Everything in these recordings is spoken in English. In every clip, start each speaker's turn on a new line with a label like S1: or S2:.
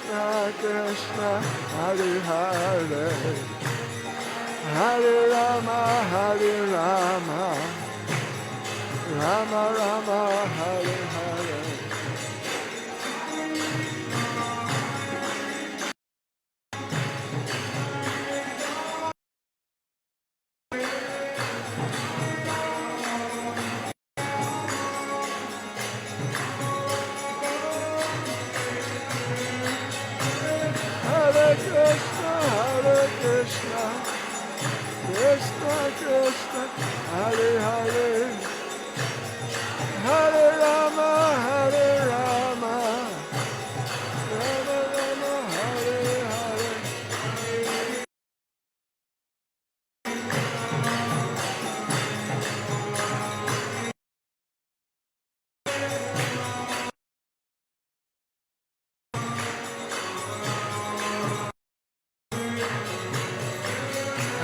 S1: Krishna, Krishna, Hare Hare, Hare Rama, Rama Rama, Hare Hare. Hare Krishna, Krishna Krishna, Hare Hare, Hare Rama, Rama Rama, Hare Hare.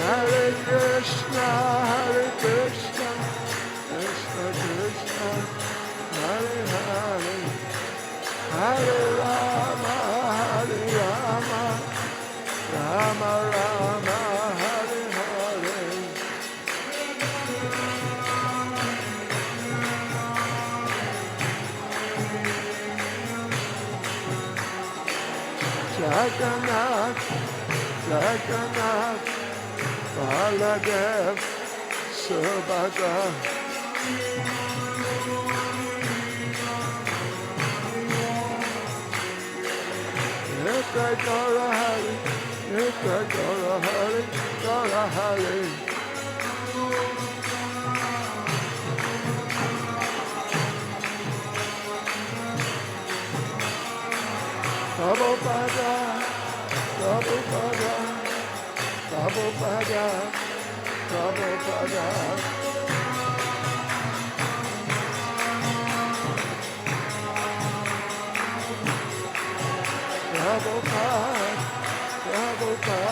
S1: Hare Krishna, Krishna Krishna, Hare Hare, Hare Rama, Rama Rama, Hare Hare. Jagannath, Jagannath, Baladev, Subhadra. Nitya Gaura Hari, Nitya Gaura Hari, Gaura Hari. Prabhupada, Prabhupada, Prabhupada, Prabhupada. Prabhupada, Prabhupada,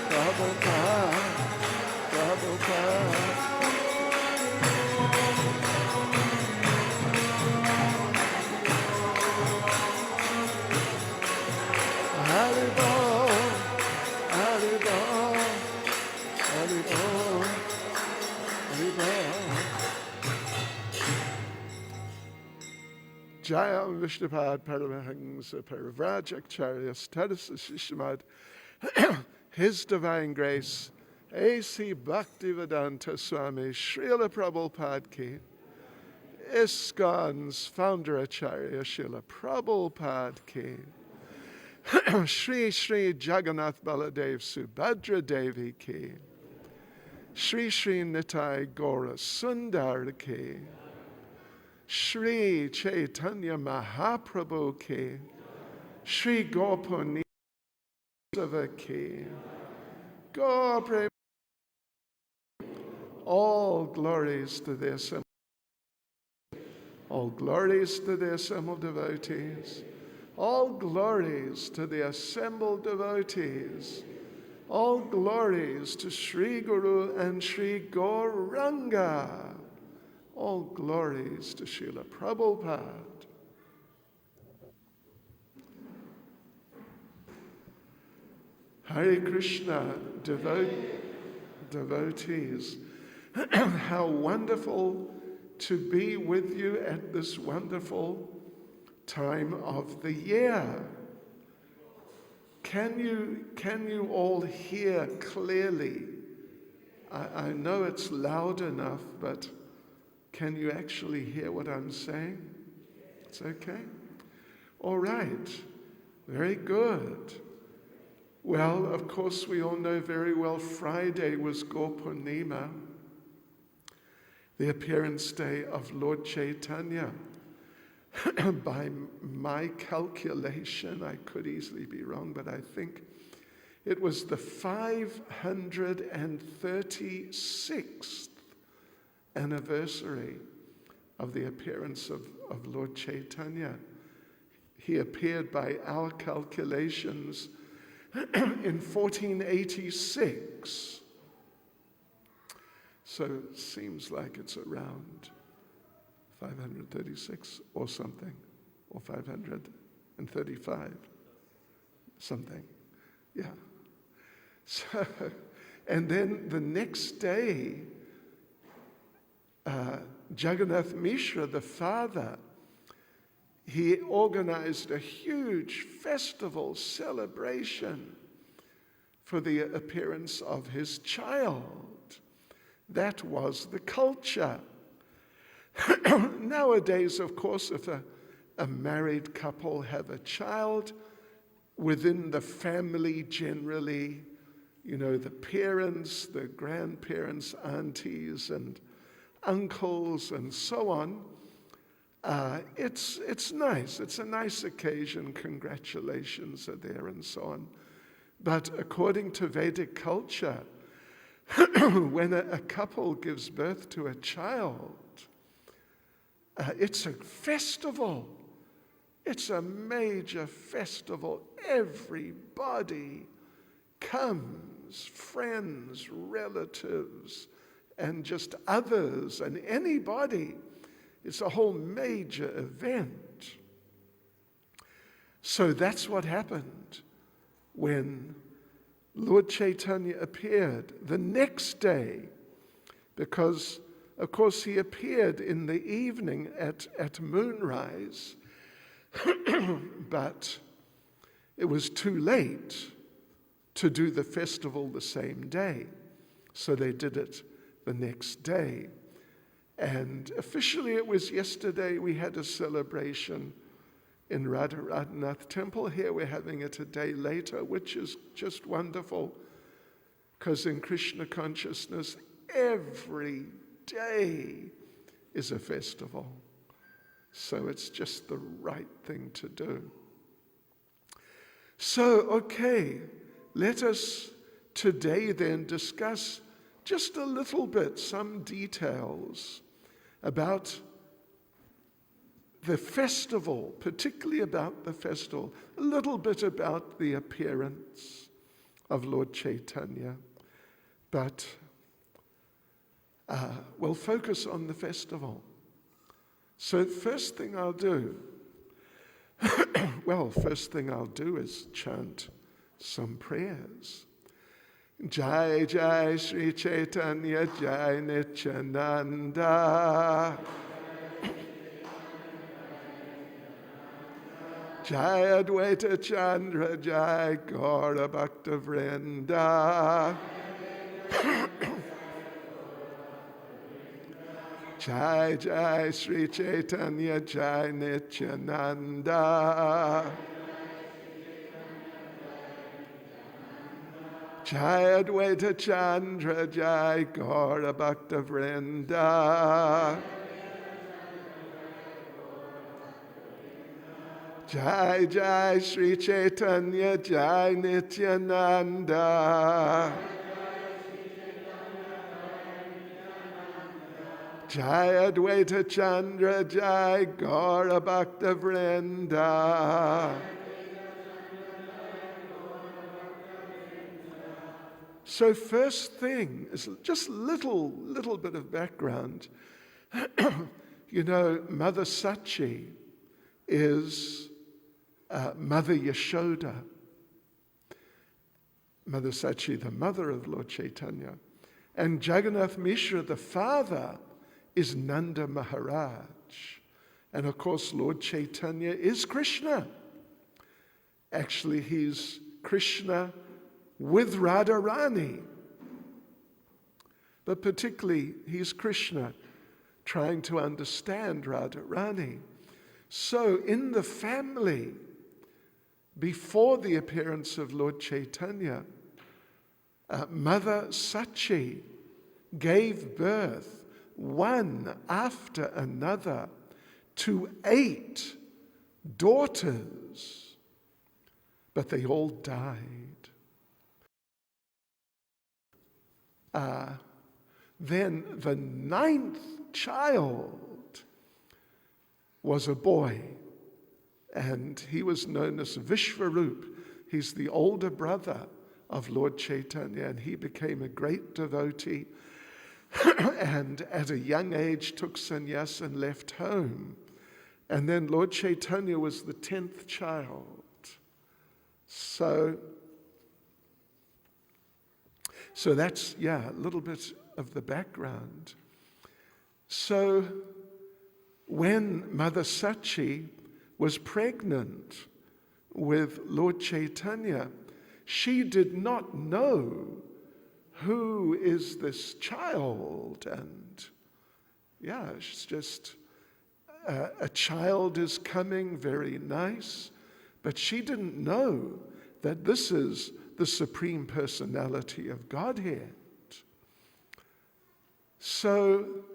S1: Prabhupada, Prabhupada. Haribo, Haribo, Haribo, Haribo. Jaya Vishnupad Paramahansa Parivrajacharya Status Shishmad His Divine Grace A.C. Bhaktivedanta Swami Srila Prabhupada Ki ISKCON's founder Acharya Srila Prabhupada Ki Shri Shri Jagannath Baladev Subhadra Devi Ki Shri Shri Nitai Gaura Sundar Ki Shri Caitanya Mahaprabhu Ki Shri Gopani Ki Go Prem. All glories to the assembled, all glories to the assembled devotees, all glories to the assembled devotees, all glories to Sri Guru and Sri Gauranga, all glories to Srila Prabhupada. Hare Krishna, devotees, how wonderful to be with you at this wonderful time of the year. Can you all hear clearly? I know it's loud enough, but can you actually hear what I'm saying? It's okay? All right. Very good. Well, of course, we all know very well Friday was Gaurpurnima, the appearance day of Lord Caitanya. By my calculation, I could easily be wrong, but I think it was the 536th anniversary of the appearance of Lord Caitanya. He appeared by our calculations in 1486. So it seems like it's around 536 or something, or 535. something. Yeah. So, and then the next day, Jagannath Misra, the father, he organized a huge festival celebration for the appearance of his child. That was the culture. Nowadays, of course, if a married couple have a child, within the family generally, the parents, the grandparents, aunties, and uncles, and so on, it's nice. It's a nice occasion. Congratulations are there and so on. But according to Vedic culture, when a couple gives birth to a child, it's a festival. It's a major festival. Everybody comes, friends, relatives, and just others, and anybody. It's a whole major event. So that's what happened when Lord Caitanya appeared the next day, because, of course, he appeared in the evening at moonrise, but it was too late to do the festival the same day. So they did it the next day. And officially it was yesterday. We had a celebration in Radharanath Temple. Here we're having it a day later, which is just wonderful, because in Krishna consciousness, every day is a festival. So it's just the right thing to do. So, okay, let us today then discuss just a little bit, some details about the festival, particularly about the festival, a little bit about the appearance of Lord Caitanya. But we'll focus on the festival. So first thing I'll do is chant some prayers. Jai Jai Sri Caitanya Jai Nityananda. Jai Advaita Chandra Jai Gaura Bhakta Vrinda. Jai Jai Sri Caitanya Jai Nityananda. Jai Advaita Chandra Jai Gaura Bhakta Vrinda. Jai Jai Sri Caitanya Jai Nityananda. Jai Advaita Chandra Jai Gaura Bhakta Vrinda. So first thing is just little bit of background. Mother Sachi is Mother Yashoda. Mother Sachi, the mother of Lord Caitanya. And Jagannath Misra, the father, is Nanda Maharaj. And of course, Lord Caitanya is Krishna. Actually, he's Krishna with Radharani. But particularly, he's Krishna trying to understand Radharani. So in the family, before the appearance of Lord Caitanya, Mother Sachi gave birth one after another to 8 daughters, but they all died. Then the 9th child was a boy, and he was known as Vishvarup. He's the older brother of Lord Caitanya, and he became a great devotee and at a young age took sannyas and left home. And then Lord Caitanya was the 10th child. So So that's, a little bit of the background. So when Mother Sachi was pregnant with Lord Caitanya, she did not know who is this child. And it's just a child is coming, very nice, but she didn't know that this is the Supreme Personality of Godhead. So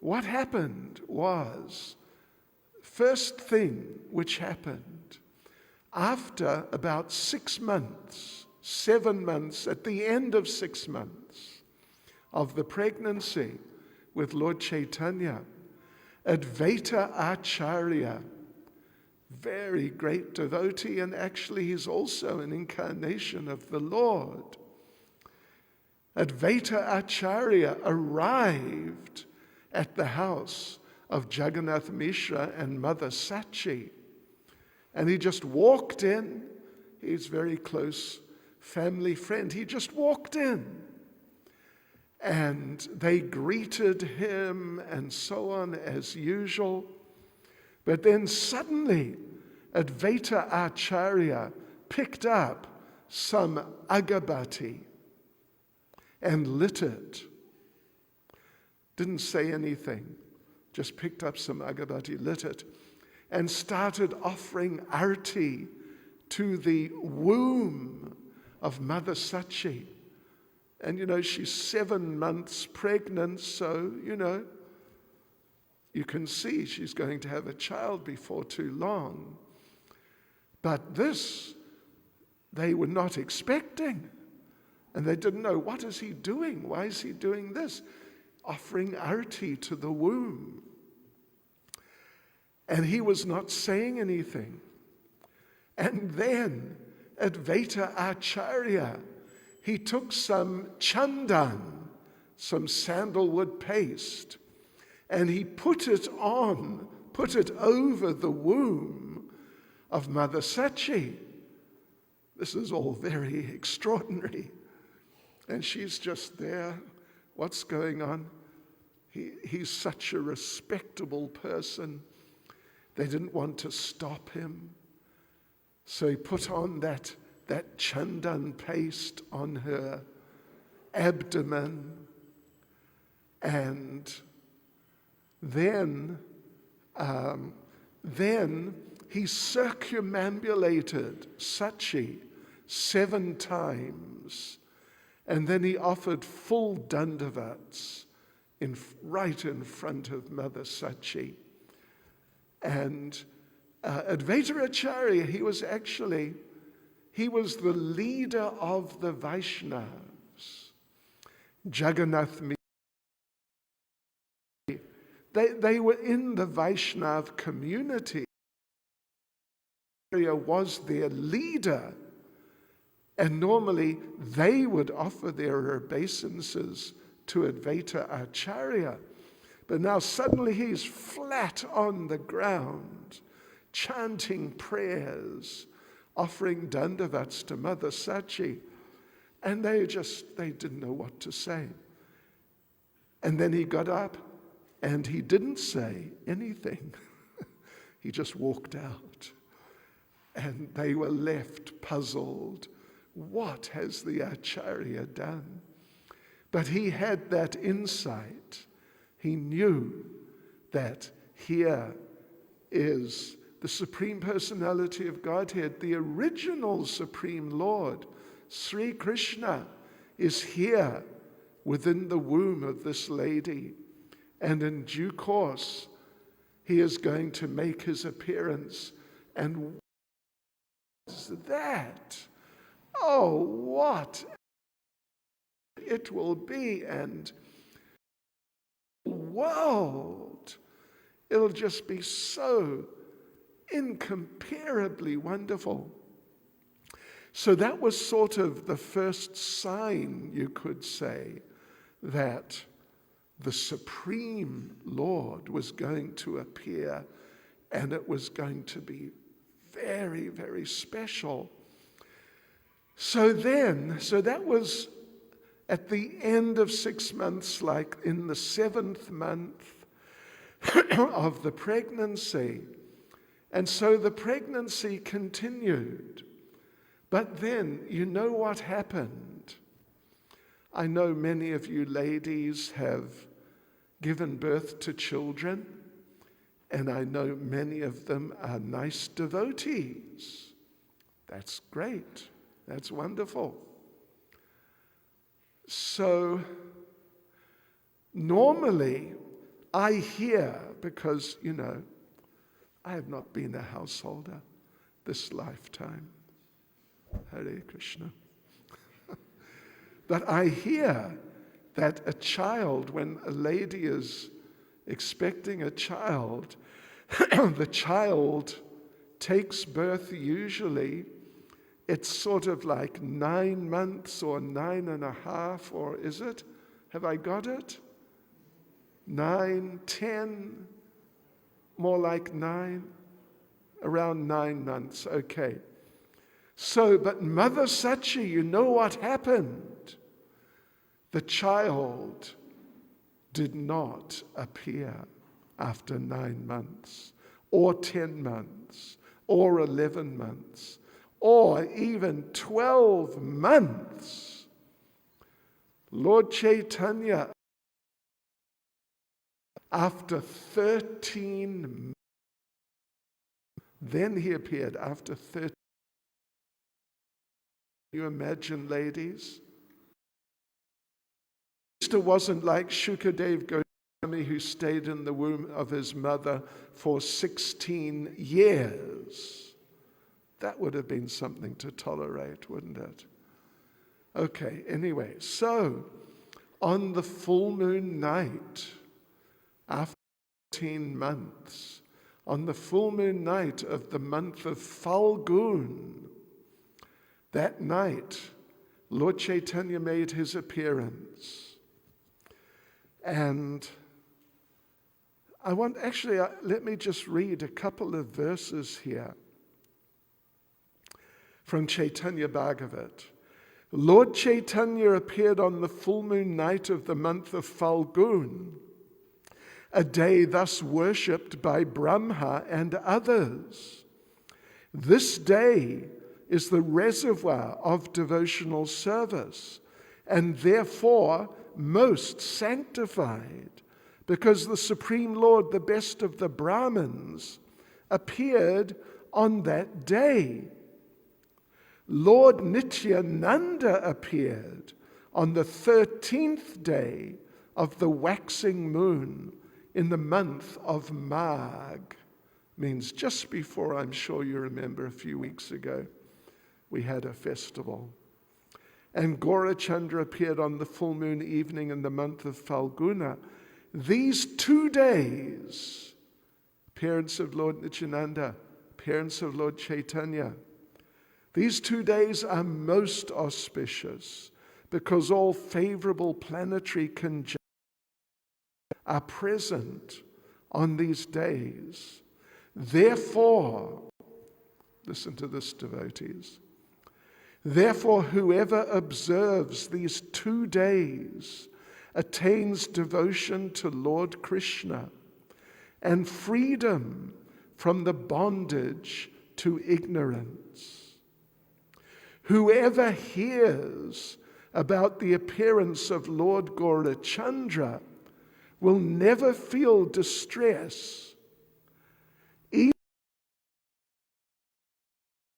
S1: what happened was, first thing which happened, after about 6 months, 7 months, at the end of 6 months of the pregnancy with Lord Caitanya, Advaita Acharya, very great devotee, and actually he's also an incarnation of the Lord. Advaita Acharya arrived at the house of Jagannath Misra and Mother Sachi, and he just walked in. He's very close family friend. He just walked in, and they greeted him and so on as usual. But then suddenly, Advaita Acharya picked up some agabati and lit it. Didn't say anything, just picked up some agabati, lit it, and started offering arti to the womb of Mother Sachi. And she's 7 months pregnant, so you can see she's going to have a child before too long. But this, they were not expecting. And they didn't know, what is he doing? Why is he doing this? Offering arti to the womb. And he was not saying anything. And then Advaita Acharya, he took some chandan, some sandalwood paste, and he put it over the womb of Mother Sachi. This is all very extraordinary. And she's just there. What's going on? He's such a respectable person. They didn't want to stop him. So he put on that chandan paste on her abdomen, and then he circumambulated Sachi 7 times, and then he offered full dandavats right in front of Mother Sachi. And Advaita Acharya, he was the leader of the Vaishnavas. Jagannath, they were in the Vaishnav community. Acharya was their leader, and normally they would offer their obeisances to Advaita Acharya. But now suddenly he's flat on the ground, chanting prayers, offering dandavats to Mother Sachi. And they didn't know what to say. And then he got up and he didn't say anything. He just walked out. And they were left puzzled. What has the Acharya done? But he had that insight. He knew that here is the Supreme Personality of Godhead, the original Supreme Lord, Sri Krishna, is here within the womb of this lady. And in due course, he is going to make his appearance. And what is that? Oh, what it will be, and world. It'll just be so incomparably wonderful. So that was sort of the first sign, you could say, that the Supreme Lord was going to appear, and it was going to be very, very special. So that was at the end of 6 months, like in the 7th month of the pregnancy. And so the pregnancy continued. But then, you know what happened? I know many of you ladies have given birth to children, and I know many of them are nice devotees. That's great. That's wonderful. So, normally, I hear, because, I have not been a householder this lifetime. Hare Krishna. But I hear that a child, when a lady is expecting a child, the child takes birth usually, it's sort of like 9 months or 9.5, or is it? Have I got it? 9, 10, more like 9, around 9 months, okay. So, but Mother Sachi, you know what happened? The child did not appear after 9 months, or 10 months, or 11 months, or even 12 months. Lord Caitanya, after 13 months, then he appeared after 13. You imagine, ladies? It wasn't like Shukadev Goswami, who stayed in the womb of his mother for 16 years. That would have been something to tolerate, wouldn't it? Okay, anyway, so on the full moon night, after 13 months, on the full moon night of the month of Falgun, that night, Lord Caitanya made his appearance. And let me just read a couple of verses here from Chaitanya Bhagavat. Lord Caitanya appeared on the full moon night of the month of Falgun, a day thus worshipped by Brahma and others. This day is the reservoir of devotional service, and therefore most sanctified, because the Supreme Lord, the best of the Brahmins, appeared on that day. Lord Nityananda appeared on the 13th day of the waxing moon in the month of Magh. Means just before, I'm sure you remember, a few weeks ago, we had a festival. And Gaurachandra appeared on the full moon evening in the month of Falguna. These 2 days, appearance of Lord Nityananda, appearance of Lord Chaitanya, these 2 days are most auspicious because all favorable planetary conjunctions are present on these days. Therefore, listen to this, devotees. Therefore, whoever observes these 2 days attains devotion to Lord Krishna and freedom from the bondage to ignorance. Whoever hears about the appearance of Lord Gaurachandra will never feel distress, even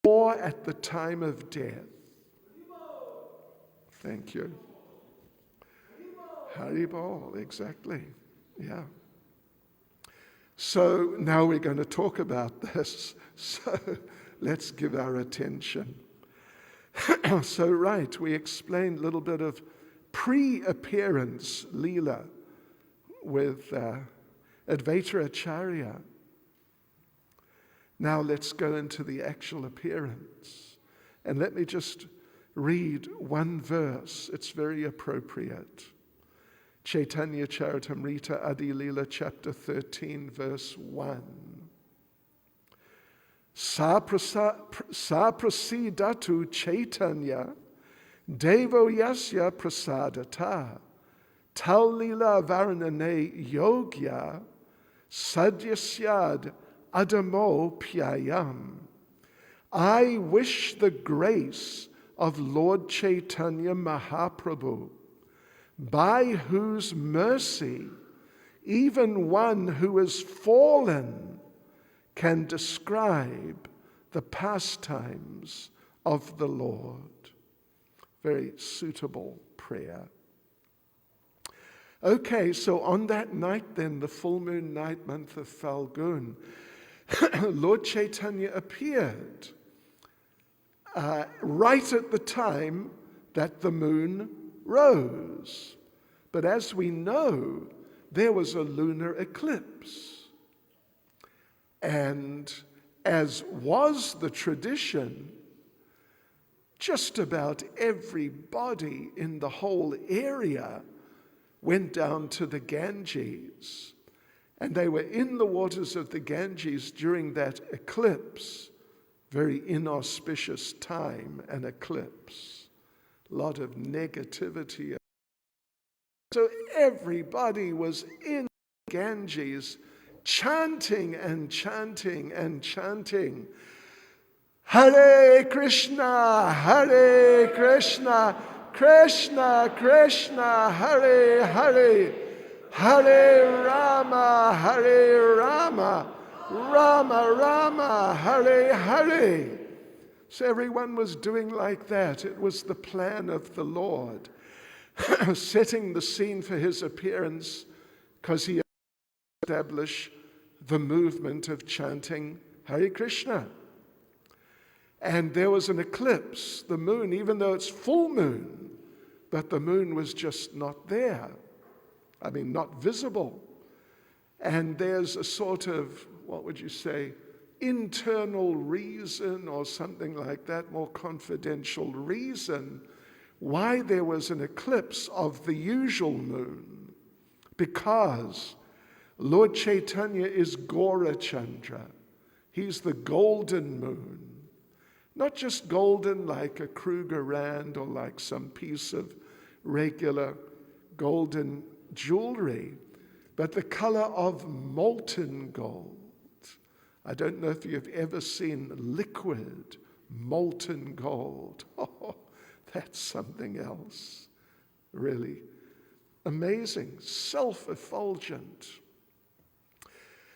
S1: or at the time of death. Thank you. Haribol, exactly. Yeah. So now we're going to talk about this. So let's give our attention. So right, we explained a little bit of pre-appearance Leela with Advaita Acharya. Now let's go into the actual appearance. And let me just read one verse. It's very appropriate. Chaitanya Charitamrita Adi Leela, chapter 13, verse 1. Saprasidatu Caitanya Devo Yasya Prasadata Taulila Varanane Yogya Sadyasyad Adamo Pyayam. I wish the grace of Lord Chaitanya Mahaprabhu, by whose mercy even one who is fallen can describe the pastimes of the Lord. Very suitable prayer. Okay, so on that night then, the full moon night, month of Falgun, Lord Chaitanya appeared right at the time that the moon rose. But as we know, there was a lunar eclipse. And as was the tradition, just about everybody in the whole area went down to the Ganges. And they were in the waters of the Ganges during that eclipse. Very inauspicious time, an eclipse. A lot of negativity. So everybody was in Ganges chanting and chanting and chanting. Hare Krishna, Krishna Krishna, Hare Hare, Hare Rama, Rama Rama, Hare Hare. So everyone was doing like that. It was the plan of the Lord, setting the scene for his appearance, because he established the movement of chanting Hare Krishna. And there was an eclipse, the moon, even though it's full moon, but the moon was just not there. I mean, not visible. And there's a sort of, what would you say, internal reason or something like that, more confidential reason, why there was an eclipse of the usual moon. Because Lord Chaitanya is Gaurachandra. He's the golden moon. Not just golden like a Kruger Rand or like some piece of regular golden jewelry, but the color of molten gold. I don't know if you've ever seen liquid molten gold. Oh, that's something else. Really amazing, self-effulgent.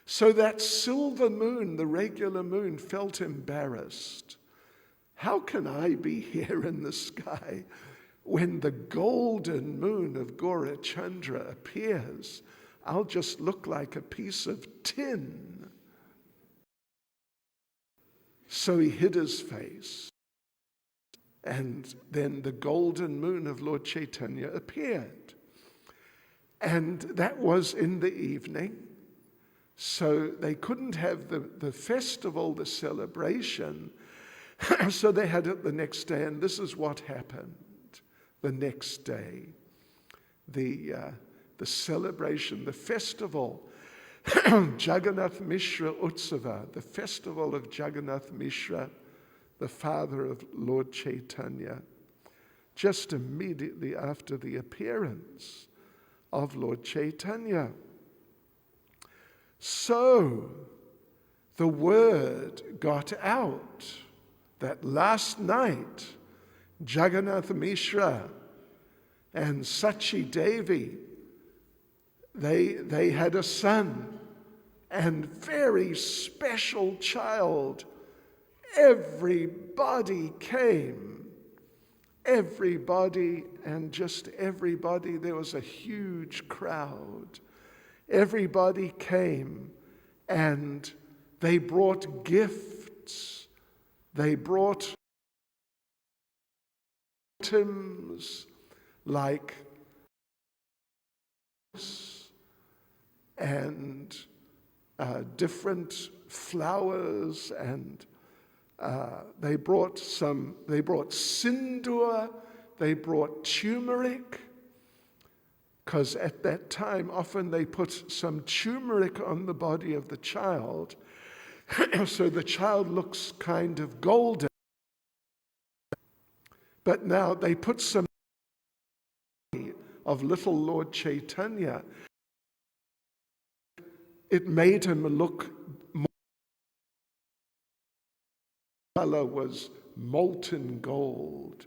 S1: So that silver moon, the regular moon, felt embarrassed. How can I be here in the sky when the golden moon of Gaurachandra appears? I'll just look like a piece of tin. So he hid his face. And then the golden moon of Lord Chaitanya appeared. And that was in the evening. So they couldn't have the festival, the celebration. So they had it the next day, and this is what happened the next day. The celebration, the festival, Jagannath Misra Utsava, the festival of Jagannath Misra, the father of Lord Chaitanya, just immediately after the appearance of Lord Chaitanya. So the word got out that last night Jagannath Misra and Sachi Devi, they had a son, and very special child. Everybody came. Everybody, and just everybody. There was a huge crowd. Everybody came, and they brought gifts. They brought items like and different flowers, and they brought sindoor, they brought turmeric, because at that time often they put some turmeric on the body of the child So the child looks kind of golden. But now they put some of little Lord Caitanya. It made him look more. The color was molten gold.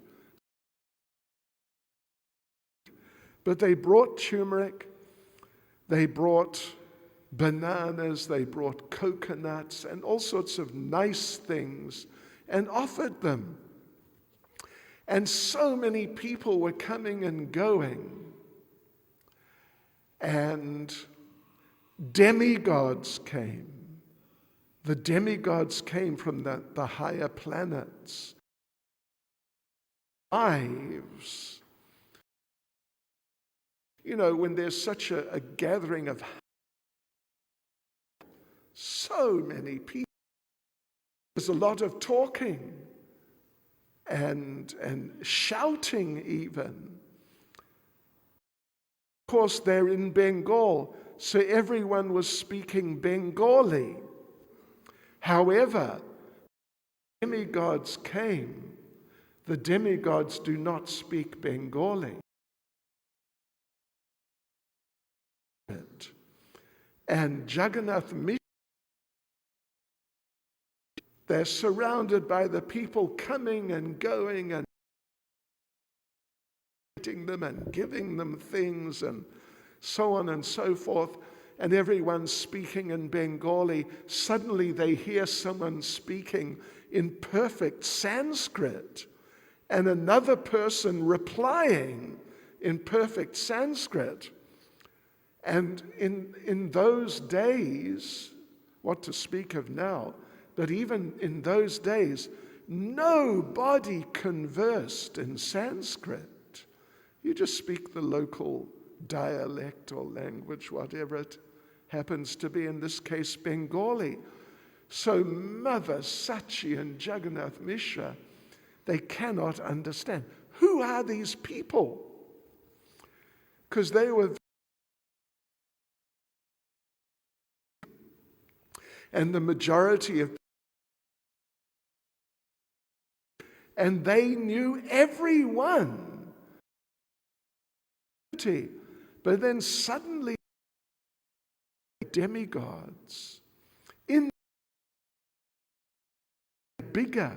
S1: But they brought turmeric, they brought bananas, they brought coconuts and all sorts of nice things and offered them. And so many people were coming and going. And demigods came. The demigods came from the higher planets. Lives. You know, when there's such a gathering of so many people, there's a lot of talking and shouting even. Of course, they're in Bengal, so everyone was speaking Bengali. However, demigods came. The demigods do not speak Bengali. And Jagannath Misra, they're surrounded by the people coming and going and meeting them and giving them things and so on and so forth. And everyone's speaking in Bengali. Suddenly they hear someone speaking in perfect Sanskrit and another person replying in perfect Sanskrit. And in those days, what to speak of now, but even in those days, nobody conversed in Sanskrit. You just speak the local dialect or language, whatever it happens to be, in this case, Bengali. So Mother Sachi and Jagannath Misra, they cannot understand. Who are these people? Because they were. And the majority of, and they knew everyone. But then suddenly demigods in bigger,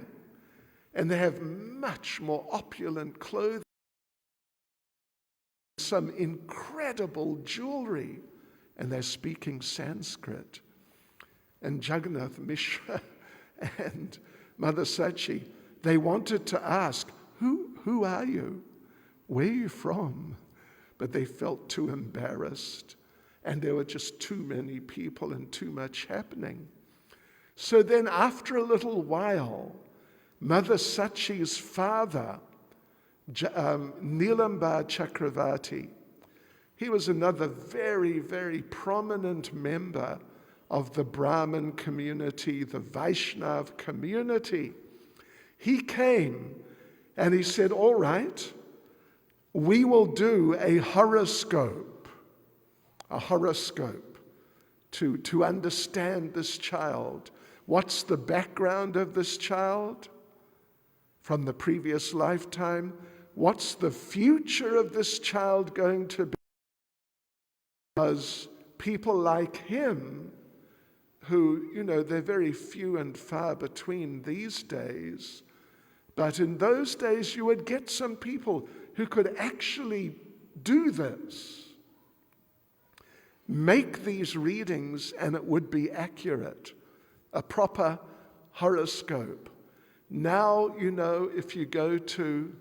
S1: and they have much more opulent clothing, some incredible jewelry, and they're speaking Sanskrit. And Jagannath Misra and Mother Sachi, they wanted to ask, who are you? Where are you from? But they felt too embarrassed, and there were just too many people and too much happening. So then after a little while, Mother Sachi's father, Nilamba Chakravarti, he was another very, very prominent member of the Brahmin community, the Vaishnav community. He came and he said, all right, we will do a horoscope to understand this child. What's the background of this child from the previous lifetime? What's the future of this child going to be? Because people like him, who, you know, they're very few and far between these days, but in those days you would get some people who could actually do this, make these readings, and it would be accurate, a proper horoscope. Now, you know, if you go to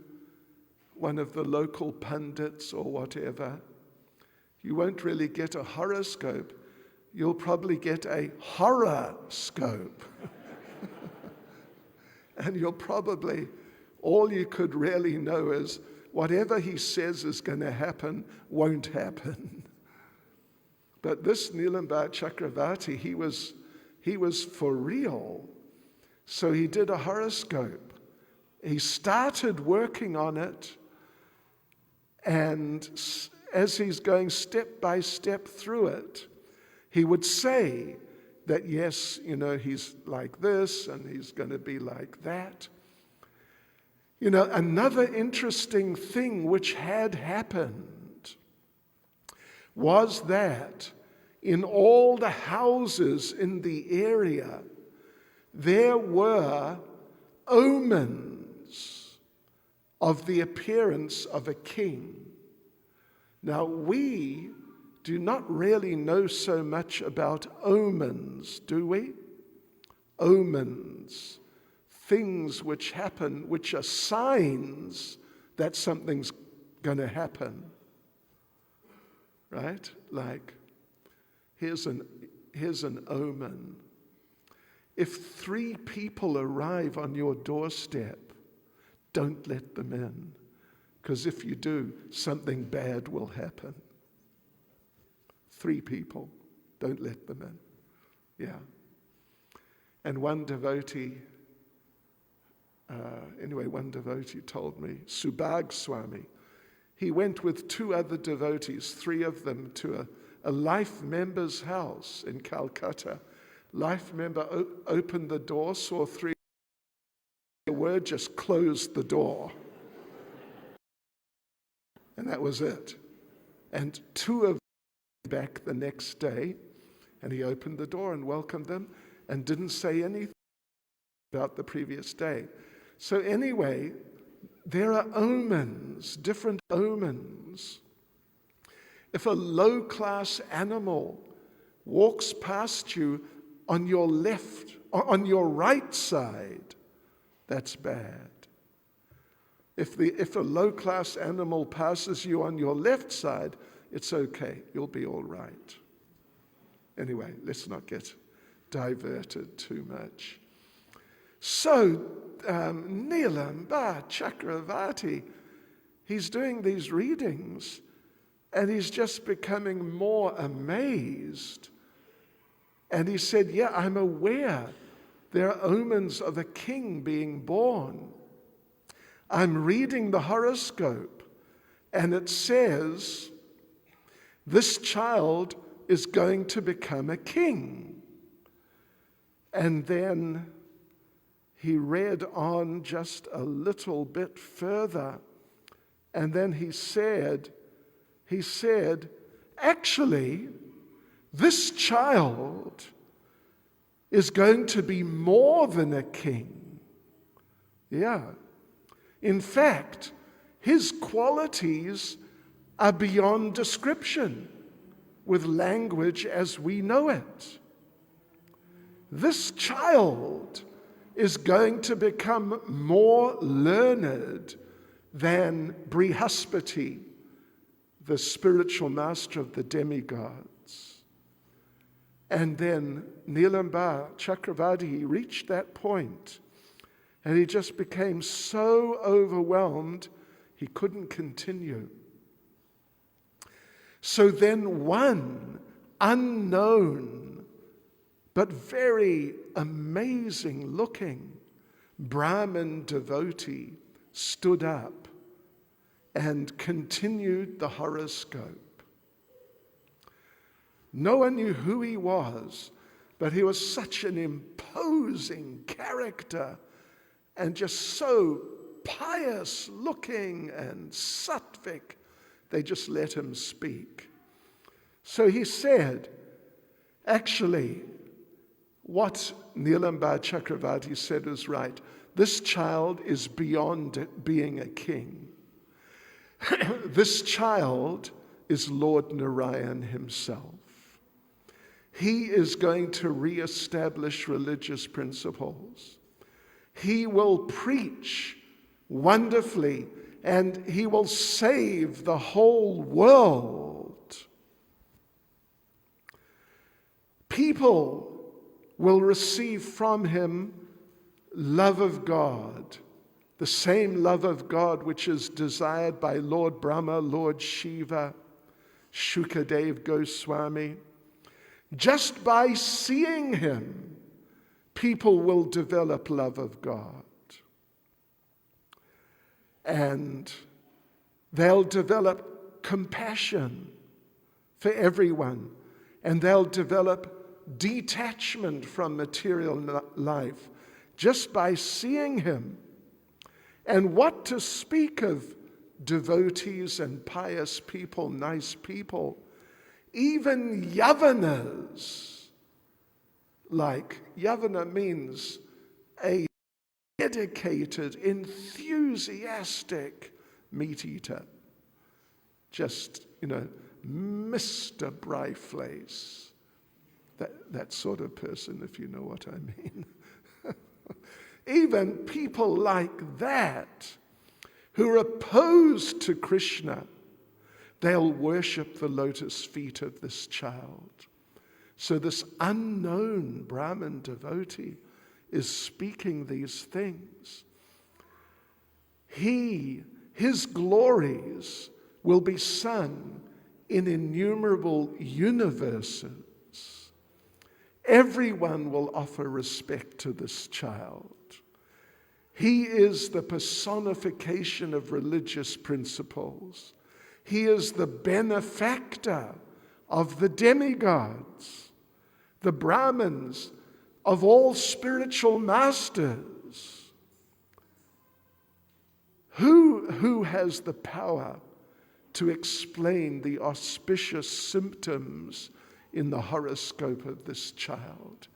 S1: one of the local pundits or whatever, you won't really get a horoscope. You'll probably get a horoscope. And you'll probably, all you could really know is whatever he says is going to happen won't happen. But this Nilamba Chakravarti, he was for real. So he did a horoscope. He started working on it, and as he's going step by step through it, he would say, that yes, he's like this and he's going to be like that. Another interesting thing which had happened was that in all the houses in the area, there were omens of the appearance of a king. Now, we do not really know so much about omens, do we? Omens, things which happen, which are signs that something's going to happen. Right? Like, here's an omen. If 3 people arrive on your doorstep, don't let them in, because if you do, something bad will happen. 3 people, don't let them in. Yeah. And one devotee told me, Swami, he went with 2 other devotees, 3 of them, to a life member's house in Calcutta. Life member opened the door, saw 3. The word just closed the door. And that was it. And 2 of them back the next day, and he opened the door and welcomed them and didn't say anything about the previous day. So anyway, there are omens, different omens. If a low-class animal walks past you on your left, on your right side, that's bad. If a low-class animal passes you on your left side, it's okay. You'll be all right. Anyway, let's not get diverted too much. So, Nilamba Chakravarti, he's doing these readings, and he's just becoming more amazed. And he said, yeah, I'm aware there are omens of a king being born. I'm reading the horoscope, and it says, this child is going to become a king. And then he read on just a little bit further, and then he said, actually, this child is going to be more than a king. Yeah. In fact, his qualities are beyond description with language as we know it. This child is going to become more learned than Brihaspati, the spiritual master of the demigods. And then Nilamba Chakravarti reached that point, and he just became so overwhelmed he couldn't continue. So then one unknown but very amazing looking Brahmin devotee stood up and continued the horoscope. No one knew who he was, but he was such an imposing character and just so pious looking and sattvic. They just let him speak. So he said, actually, what Nilamba Chakravarti said is right. This child is beyond being a king. This child is Lord Narayan himself. He is going to reestablish religious principles. He will preach wonderfully, and he will save the whole world. People will receive from him love of God, the same love of God which is desired by Lord Brahma, Lord Shiva, Shukadev Goswami. Just by seeing him, people will develop love of God. And they'll develop compassion for everyone. And they'll develop detachment from material life just by seeing him. And what to speak of devotees and pious people, nice people, even yavanas, like yavana means a dedicated, enthusiastic meat eater. Just, Mr. Bryflace. That sort of person, if you know what I mean. Even people like that who are opposed to Krishna, they'll worship the lotus feet of this child. So this unknown Brahmin devotee is speaking these things. His glories will be sung in innumerable universes. Everyone will offer respect to this child. He is the personification of religious principles. He is the benefactor of the demigods, the Brahmins, of all spiritual masters. Who has the power to explain the auspicious symptoms in the horoscope of this child?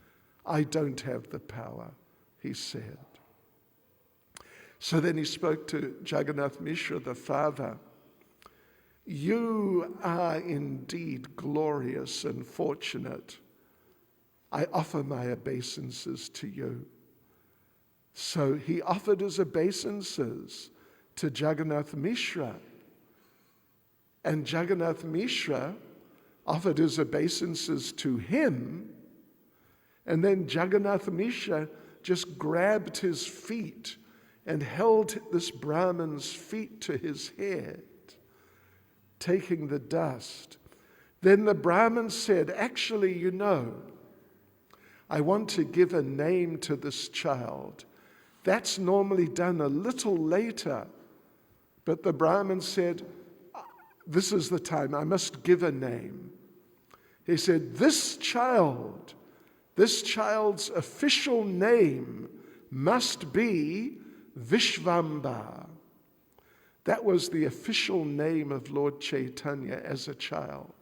S1: I don't have the power, he said. So then he spoke to Jagannath Misra, the father. You are indeed glorious and fortunate. I offer my obeisances to you. So he offered his obeisances to Jagannath Misra. And Jagannath Misra offered his obeisances to him. And then Jagannath Misra just grabbed his feet and held this Brahmin's feet to his head, taking the dust. Then the Brahmin said, actually, I want to give a name to this child. That's normally done a little later. But the Brahmin said, this is the time, I must give a name. He said, this child's official name must be Vishvamba. That was the official name of Lord Caitanya as a child.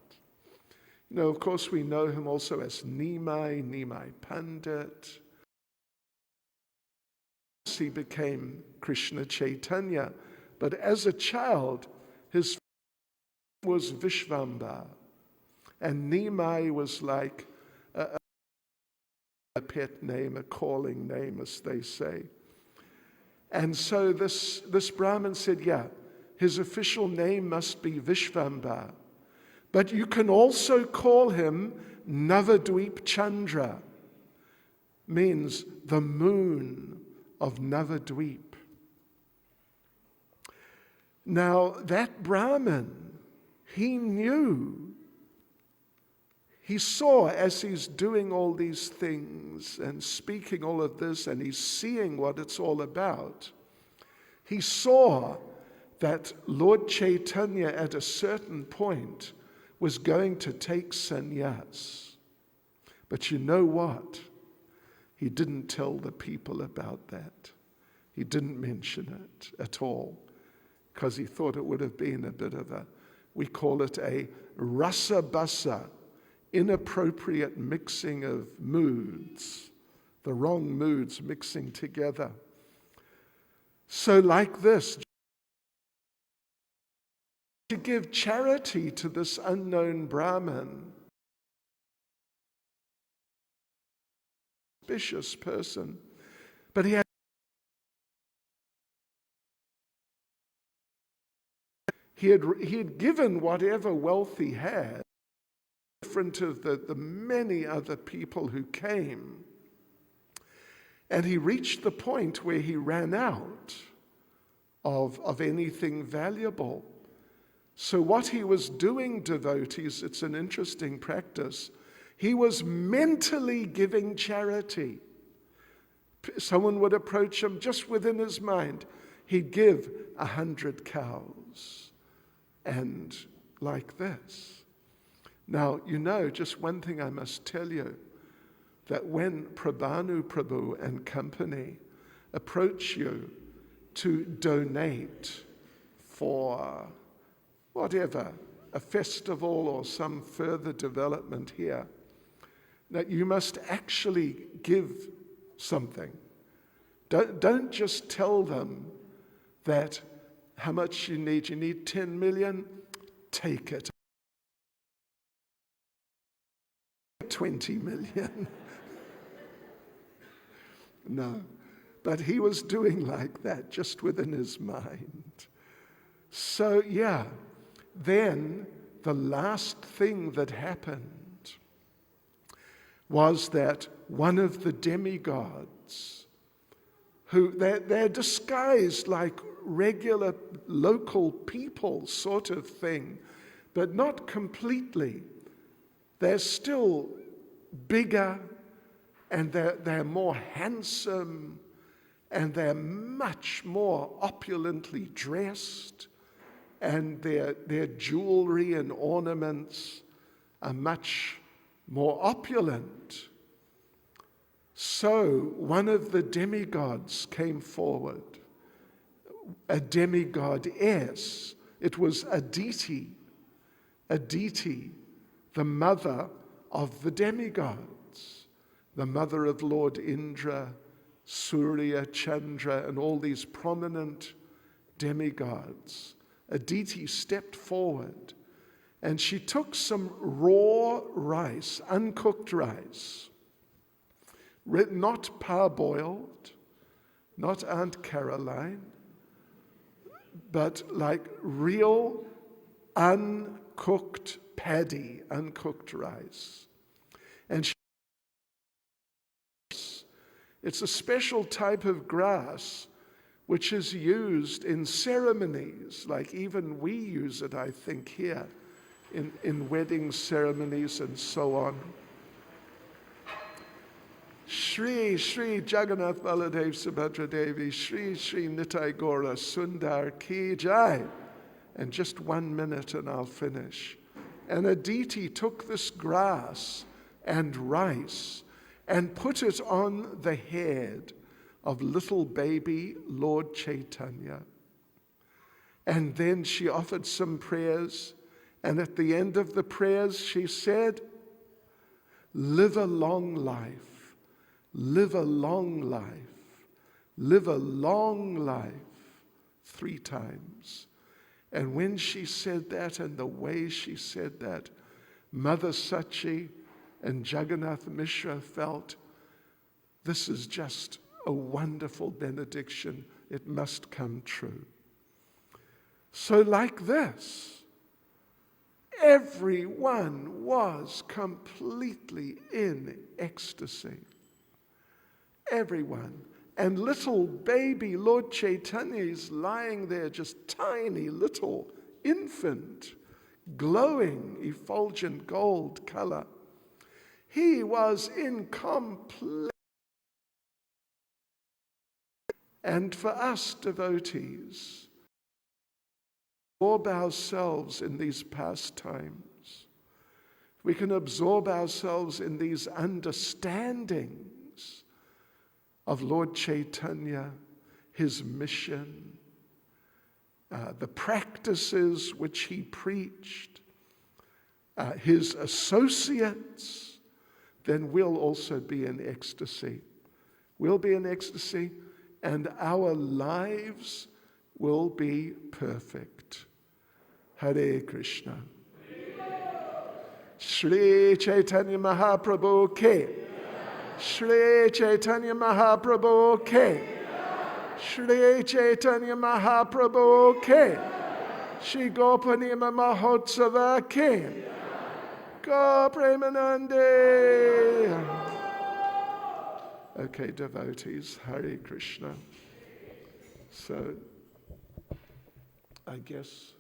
S1: Of course, we know him also as Nimai Pandit. He became Krishna Chaitanya, but as a child, his name was Vishvamba, and Nimai was like a pet name, a calling name, as they say. And so this Brahmin said, his official name must be Vishvamba. But you can also call him Navadweep Chandra, means the moon of Navadweep. Now, that Brahmin, he knew, he saw as he's doing all these things and speaking all of this, and he's seeing what it's all about. He saw that Lord Caitanya at a certain point was going to take sannyas. But you know what? He didn't tell the people about that. He didn't mention it at all, because he thought it would have been a bit of we call it a rasa basa, inappropriate mixing of moods, the wrong moods mixing together. So like this, to give charity to this unknown Brahmin, auspicious person, but he had given whatever wealth he had, different of the many other people who came. And he reached the point where he ran out of anything valuable. So what he was doing, devotees, it's an interesting practice. He was mentally giving charity. Someone would approach him just within his mind. He'd give 100 cows. And like this. Now, just one thing I must tell you. that when Prabhanu Prabhu and company approach you to donate for whatever, a festival or some further development here, that you must actually give something. Don't just tell them that how much you need 10 million, take it. 20 million. No, but he was doing like that just within his mind. So yeah, then the last thing that happened was that one of the demigods, who they're disguised like regular local people sort of thing, but not completely. They're still bigger, and they're more handsome, and they're much more opulently dressed, and their jewelry and ornaments are much more opulent. So one of the demigods came forward, a demigoddess. It was Aditi, the mother of the demigods, the mother of Lord Indra, Surya, Chandra, and all these prominent demigods. Aditi stepped forward, and she took some raw rice, uncooked rice, not parboiled, not Aunt Caroline, but like real uncooked paddy, uncooked rice. And it's a special type of grass which is used in ceremonies, like even we use it, I think, here in wedding ceremonies and so on. Shri Shri Jagannath Baladev Subhadra Devi, Shri Shri Nitai Gora Sundar Ki Jai. And just 1 minute and I'll finish. And Aditi took this grass and rice and put it on the head of little baby Lord Caitanya. And then she offered some prayers, and at the end of the prayers she said, live a long life, live a long life, live a long life, 3 times. And when she said that, and the way she said that, Mother Sachi and Jagannath Misra felt, this is just a wonderful benediction. It must come true. So like this, everyone was completely in ecstasy. Everyone. And little baby Lord Chaitanya is lying there, just tiny little infant, glowing effulgent gold color. He was in complete. And for us devotees, absorb ourselves in these pastimes. We can absorb ourselves in these understandings of Lord Chaitanya, his mission, the practices which he preached, his associates, then we'll also be in ecstasy. We'll be in ecstasy, and our lives will be perfect. Hare Krishna. Shri Chaitanya Mahaprabhu Ke. Shri Chaitanya Mahaprabhu Ke. Shri Chaitanya Mahaprabhu Ke. Shri Gopanima Mahotsava Ke. Go Premanande. Okay, devotees, Hare Krishna. So, I guess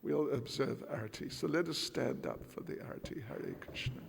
S1: we'll observe Arati. So let us stand up for the Arati. Hare Krishna.